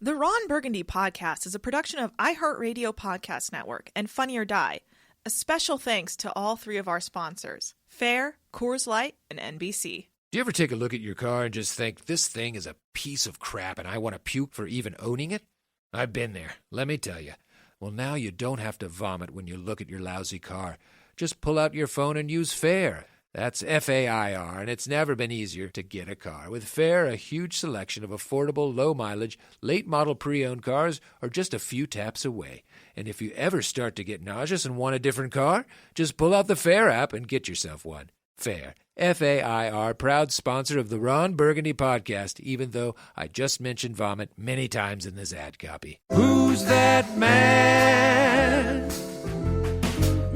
The Ron Burgundy Podcast is a production of iHeart Radio Podcast Network and Funny or Die. A special thanks to all three of our sponsors, Fair, Coors Light, and NBC. Do you ever take a look at your car and just think, this thing is a piece of crap and I want to puke for even owning it? I've been there, let me tell you. Well, now you don't have to vomit when you look at your lousy car. Just pull out your phone and use Fair. That's F-A-I-R, and it's never been easier to get a car. With Fair, a huge selection of affordable, low-mileage, late-model pre-owned cars are just a few taps away. And if you ever start to get nauseous and want a different car, just pull out the Fair app and get yourself one. Fair, F-A-I-R, proud sponsor of the Ron Burgundy Podcast, even though I just mentioned vomit many times in this ad copy. Who's that man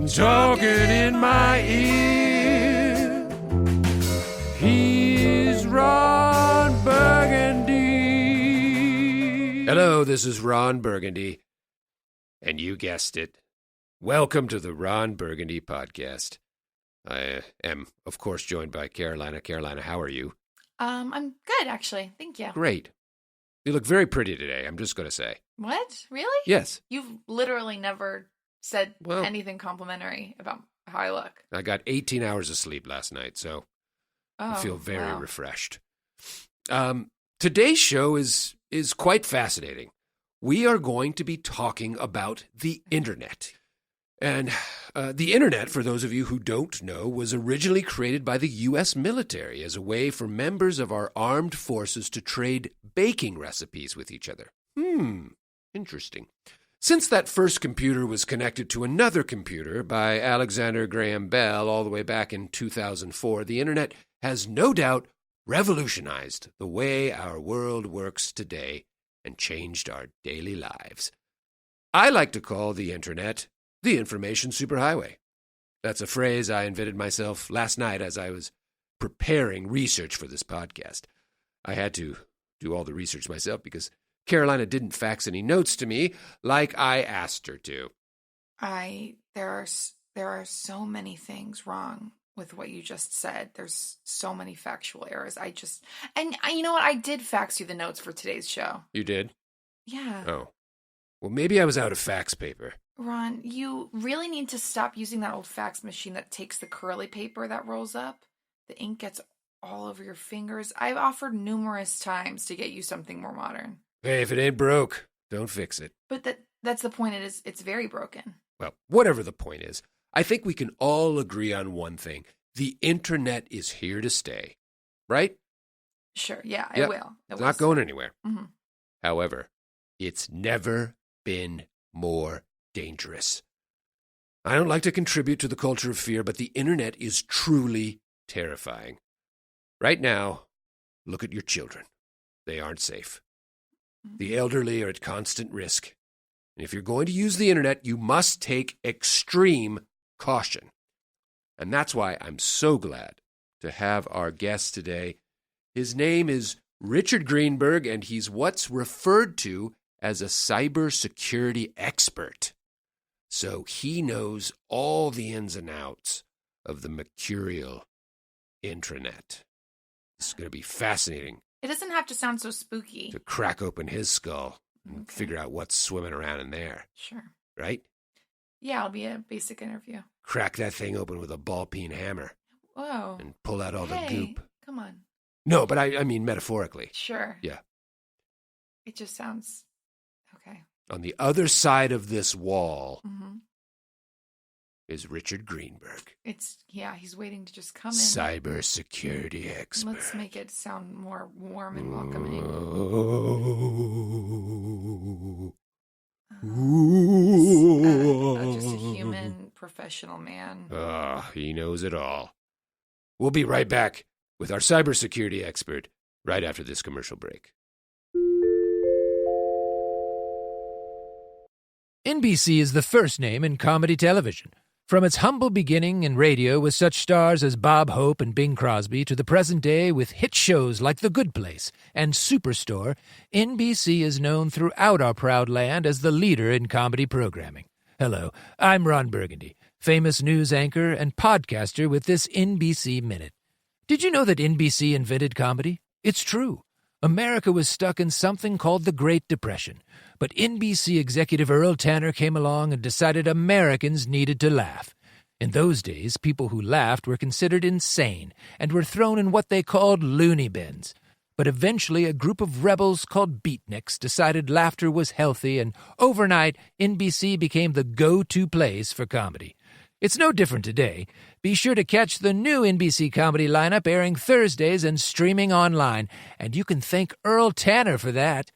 talking in my ear? He's Ron Burgundy. Hello, this is Ron Burgundy. And you guessed it. Welcome to the Ron Burgundy Podcast. I am, of course, joined by Carolina. Carolina, how are you? I'm good, actually. Thank you. Great. You look very pretty today, I'm just going to say. What? Really? Yes. You've literally never said anything complimentary about how I look. I got 18 hours of sleep last night, so I feel very refreshed. Today's show is quite fascinating. We are going to be talking about the internet. And the internet, for those of you who don't know, was originally created by the U.S. military as a way for members of our armed forces to trade baking recipes with each other. Interesting. Since that first computer was connected to another computer by Alexander Graham Bell all the way back in 2004, the internet has no doubt revolutionized the way our world works today and changed our daily lives. I like to call the internet the information superhighway. That's a phrase I invented myself last night as I was preparing research for this podcast. I had to do all the research myself because Carolina didn't fax any notes to me like I asked her to. There are so many things wrong with what you just said. There's so many factual errors. You know what? I did fax you the notes for today's show. You did? Yeah. Oh. Well, maybe I was out of fax paper. Ron, you really need to stop using that old fax machine that takes the curly paper that rolls up. The ink gets all over your fingers. I've offered numerous times to get you something more modern. Hey, if it ain't broke, don't fix it. But that's the point. It's very broken. Well, whatever the point is, I think we can all agree on one thing. The internet is here to stay, right? Sure, yeah, it will. It's not going anywhere. Mm-hmm. However, it's never been more dangerous. I don't like to contribute to the culture of fear, but the internet is truly terrifying. Right now, look at your children. They aren't safe. The elderly are at constant risk. And if you're going to use the internet, you must take extreme caution. And that's why I'm so glad to have our guest today. His name is Richard Greenberg, and he's what's referred to as a cybersecurity expert. So he knows all the ins and outs of the mercurial intranet. This is going to be fascinating. It doesn't have to sound so spooky. To crack open his skull and figure out what's swimming around in there. Sure. Right? Yeah, it'll be a basic interview. Crack that thing open with a ball-peen hammer. Whoa. And pull out all the goop. Come on. No, but I mean metaphorically. Sure. Yeah. It just sounds okay. On the other side of this wall is Richard Greenberg. He's waiting to just come in. Cybersecurity expert. Let's make it sound more warm and welcoming. Just a human, professional man. He knows it all. We'll be right back with our cybersecurity expert right after this commercial break. NBC is the first name in comedy television. From its humble beginning in radio with such stars as Bob Hope and Bing Crosby to the present day with hit shows like The Good Place and Superstore, NBC is known throughout our proud land as the leader in comedy programming. Hello, I'm Ron Burgundy, famous news anchor and podcaster with this NBC Minute. Did you know that NBC invented comedy? It's true. America was stuck in something called the Great Depression, but NBC executive Earl Tanner came along and decided Americans needed to laugh. In those days, people who laughed were considered insane and were thrown in what they called loony bins. But eventually a group of rebels called beatniks decided laughter was healthy, and overnight NBC became the go-to place for comedy. It's no different today. Be sure to catch the new NBC comedy lineup airing Thursdays and streaming online, and you can thank Earl Tanner for that.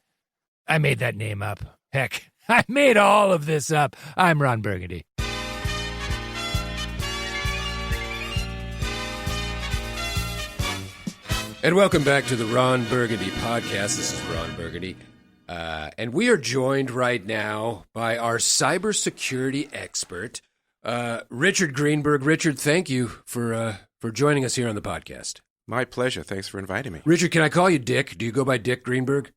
I made that name up. Heck, I made all of this up. I'm Ron Burgundy. And welcome back to the Ron Burgundy Podcast. This is Ron Burgundy. And we are joined right now by our cybersecurity expert, Richard Greenberg. Richard, thank you for joining us here on the podcast. My pleasure. Thanks for inviting me. Richard, can I call you Dick? Do you go by Dick Greenberg?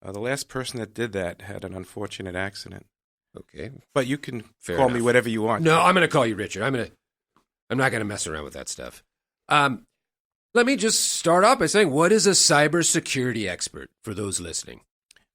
The last person that did that had an unfortunate accident. Okay. But you can Fair call enough. me whatever you want. No, I'm going to call you Richard. I'm not going to mess around with that stuff. Let me just start off by saying, what is a cybersecurity expert for those listening?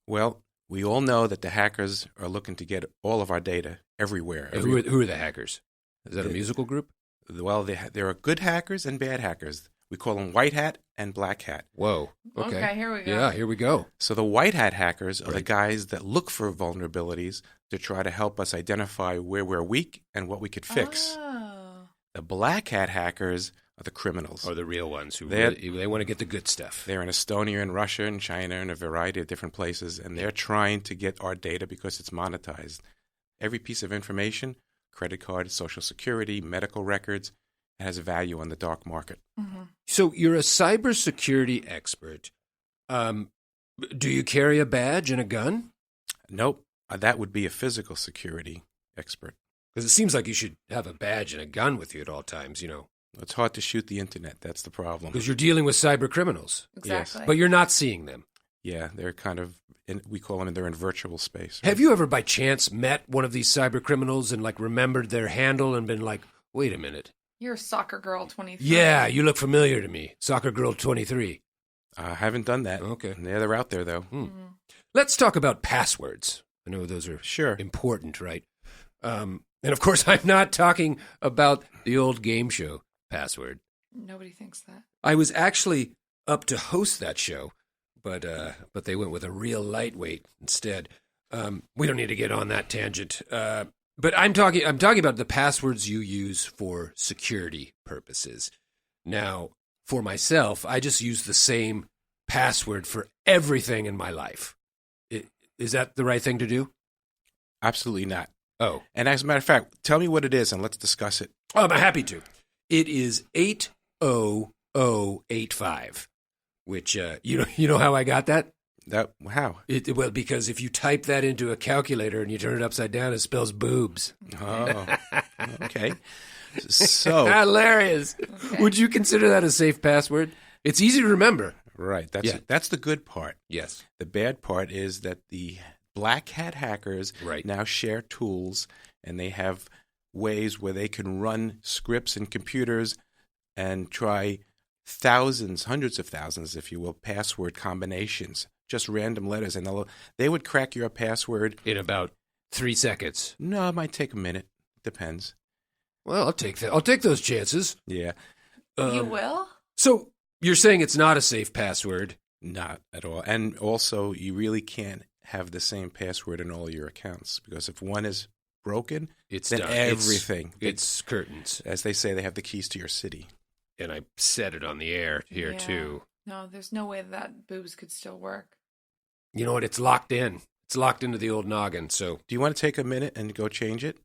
Well, we all know that the hackers are looking to get all of our data everywhere. Who are the hackers? Is that a musical group? Well, there are good hackers and bad hackers. We call them white hat and black hat. Whoa. Okay, here we go. Yeah, here we go. So the white hat hackers are the Right. guys that look for vulnerabilities to try to help us identify where we're weak and what we could fix. Oh. The black hat hackers are the criminals. Or the real ones who They're- they want to get the good stuff. They're in Estonia and Russia and China and a variety of different places, and they're trying to get our data because it's monetized. Every piece of information, credit card, social security, medical records, it has value on the dark market. Mm-hmm. So you're a cybersecurity expert. Do you carry a badge and a gun? Nope, that would be a physical security expert. Because it seems like you should have a badge and a gun with you at all times, It's hard to shoot the internet. That's the problem. because you're dealing with cyber criminals. Exactly. But you're not seeing them. Yeah, they're kind of, we call them, they're in virtual space. Have you ever by chance met one of these cyber criminals and remembered their handle and been like, wait a minute. You're a soccer girl 23. Yeah, you look familiar to me. Soccer Girl 23. I haven't done that. Okay. Yeah, they're out there, though. Mm-hmm. Let's talk about passwords. I know those are Sure. important, right? And of course, I'm not talking about the old game show password. Nobody thinks that. I was actually up to host that show, but they went with a real lightweight instead. We don't need to get on that tangent. But I'm talking about the passwords you use for security purposes. Now, for myself, I just use the same password for everything in my life. Is that the right thing to do? Absolutely not. Oh. And as a matter of fact, tell me what it is and let's discuss it. Oh, I'm happy to. It is 80085, which, you know how I got that? How? Well, because if you type that into a calculator and you turn it upside down, it spells boobs. Oh, okay. So, Hilarious. Okay. Would you consider that a safe password? It's easy to remember. right. Yeah. That's the good part. Yes. The bad part is that the black hat hackers Right. now share tools, and they have ways where they can run scripts in computers and try thousands, hundreds of thousands, if you will, password combinations, just random letters, and they would crack your password In about 3 seconds. No, it might take a minute. Depends. Well, I'll take that. I'll take those chances. Yeah, You will? So you're saying it's not a safe password? not at all. And also, you really can't have the same password in all your accounts, because if one is broken, It's then done. everything. It's curtains. As they say, they have the keys to your city. And I said it on the air here, Yeah. too. No, there's no way that boobs could still work. You know what? It's locked in. It's locked into the old noggin. So Do you want to take a minute and go change it?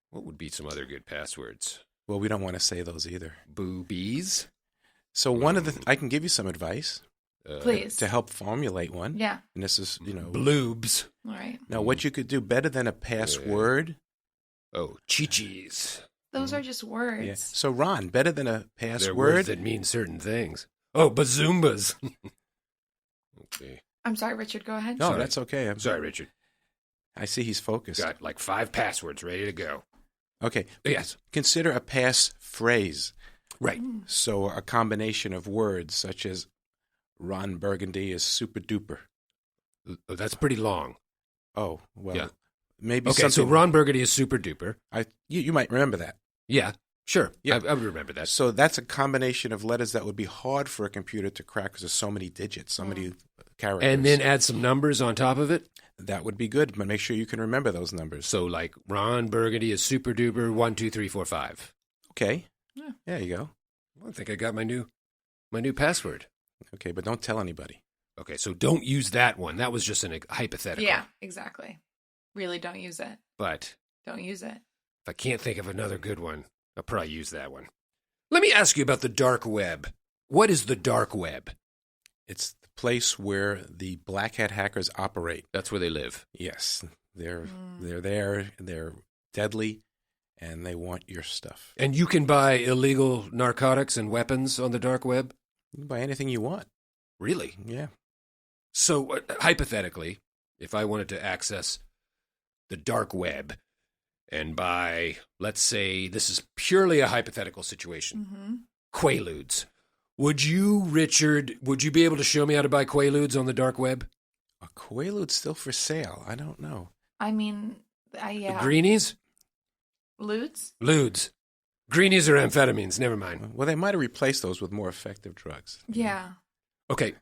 what would be some other good passwords? Well, we don't want to say those either. Boobies? So one of the I can give you some advice Please. to help formulate one. Yeah. And this is, Bloobs. All right. now what you could do better than a password. Oh, chi-chis. Those are just words. Yeah. So Ron, better than a They're words password. that mean certain things. Oh, bazoombas. Okay. I'm sorry, Richard. Go ahead. No, Sorry. that's okay. I'm sorry, Richard. I see he's focused. Got like 5 passwords ready to go. Okay. Yes. Consider a pass phrase. Right. So a combination of words such as Ron Burgundy is super duper. That's pretty long. Oh, well, Yeah. maybe Okay, something. so Ron Burgundy is super duper. You might remember that. Yeah, sure. Yeah. I would remember that. So that's a combination of letters that would be hard for a computer to crack because there's so many digits, so many characters. And then add some numbers on top of it. That would be good, but make sure you can remember those numbers. So like Ron Burgundy is super duper 1, 2, 3, 4, 5. Okay. Yeah. There you go. I think I got my new password. Okay, but don't tell anybody. Okay, so don't use that one. That was just an hypothetical. Yeah, exactly. Really don't use it. But Don't use it. if I can't think of another good one, I'll probably use that one. Let me ask you about the dark web. What is the dark web? It's the place where the black hat hackers operate. That's where they live. Yes, they're there. They're deadly, and they want your stuff. And you can buy illegal narcotics and weapons on the dark web? You can buy anything you want. Really? Yeah. So, hypothetically, if I wanted to access the dark web and buy, let's say, this is purely a hypothetical situation, Quaaludes. Would you, Richard, be able to show me how to buy Quaaludes on the dark web? A Quaalude's still for sale. I don't know. I mean, yeah. The greenies? Ludes? Ludes. Greenies are amphetamines. Never mind. Well, they might have replaced those with more effective drugs. Yeah. Okay.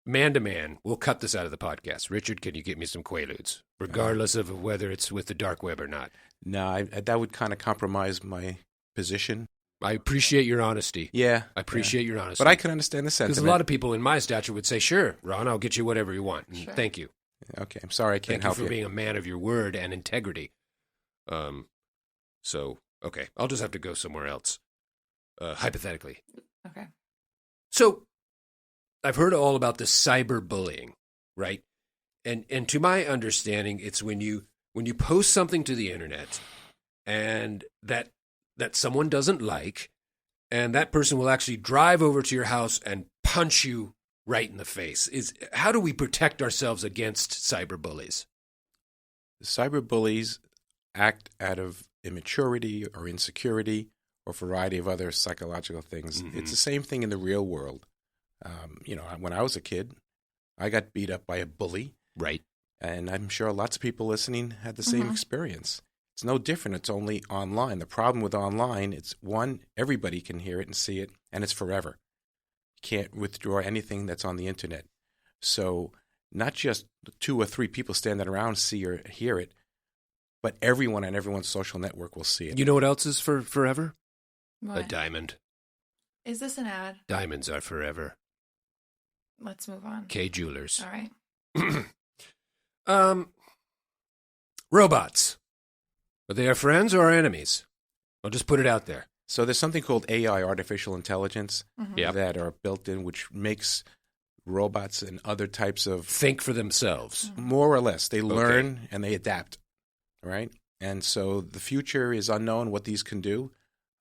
Man to man, we'll cut this out of the podcast. Richard, can you get me some Quaaludes, regardless of whether it's with the dark web or not? No, that would kind of compromise my position. I appreciate your honesty. Yeah. I appreciate your honesty. But I can understand the sentiment. Because a lot of people in my stature would say, sure, Ron, I'll get you whatever you want. And Sure. Thank you. Okay, I'm sorry I can't Thank help you you. for being a man of your word and integrity. Okay, I'll just have to go somewhere else, hypothetically. Okay. So, I've heard all about this cyberbullying, right? And to my understanding, it's when you post something to the internet and that someone doesn't like, and that person will actually drive over to your house and punch you right in the face. How do we protect ourselves against cyberbullies? Cyberbullies act out of immaturity or insecurity or a variety of other psychological things. Mm-hmm. It's the same thing in the real world. When I was a kid, I got beat up by a bully. Right. And I'm sure lots of people listening had the same experience. It's no different. It's only online. The problem with online, it's one, everybody can hear it and see it, and it's forever. You can't withdraw anything that's on the internet. So not just 2 or 3 people standing around see or hear it, but everyone on everyone's social network will see it. You know what else is for forever? What? A diamond. Is this an ad? Diamonds are forever. Let's move on. K Jewelers. All right. Robots. Are they our friends or our enemies? I'll just put it out there. So there's something called AI, artificial intelligence, Yep. that are built in, which makes robots and other types of, Think for themselves. more or less, they learn and they adapt, right? And so the future is unknown what these can do.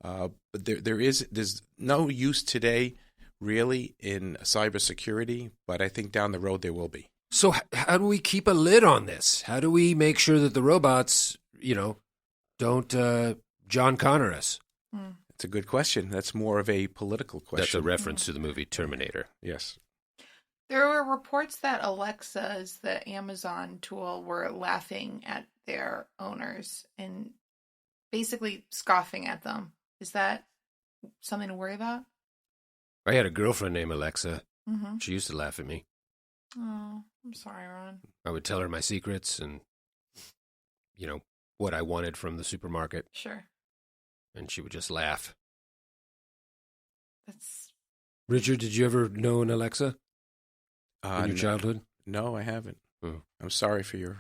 But there's no use today really in cybersecurity, but I think down the road there will be. So how do we keep a lid on this? How do we make sure that the robots, don't John Connor us? It's a good question. That's more of a political question. That's a reference to the movie Terminator. Yes. There were reports that Alexa's, the Amazon tool, were laughing at their owners and basically scoffing at them. Is that something to worry about? I had a girlfriend named Alexa. Mm-hmm. She used to laugh at me. Oh, I'm sorry, Ron. I would tell her my secrets and, what I wanted from the supermarket, Sure. and she would just laugh. That's Richard, did you ever know an Alexa in your No. childhood? No, I haven't. Oh. I'm sorry for your...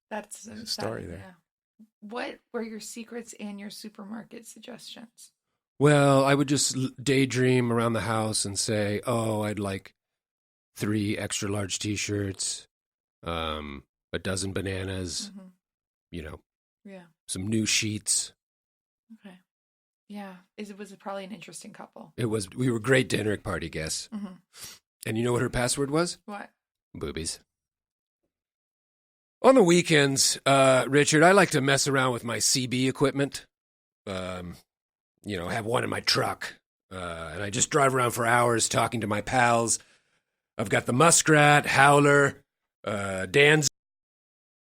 that's There's a story sad, there. yeah. What were your secrets and your supermarket suggestions? Well, I would just daydream around the house and say, I'd like 3 extra large T-shirts, a dozen bananas, Yeah. some new sheets. Okay. Yeah. It was probably an interesting couple. We were great dinner party guests. Mm-hmm. And you know what her password was? What? Boobies. On the weekends, Richard, I like to mess around with my CB equipment. Have one in my truck. And I just drive around for hours talking to my pals I've got the muskrat, howler, Dan's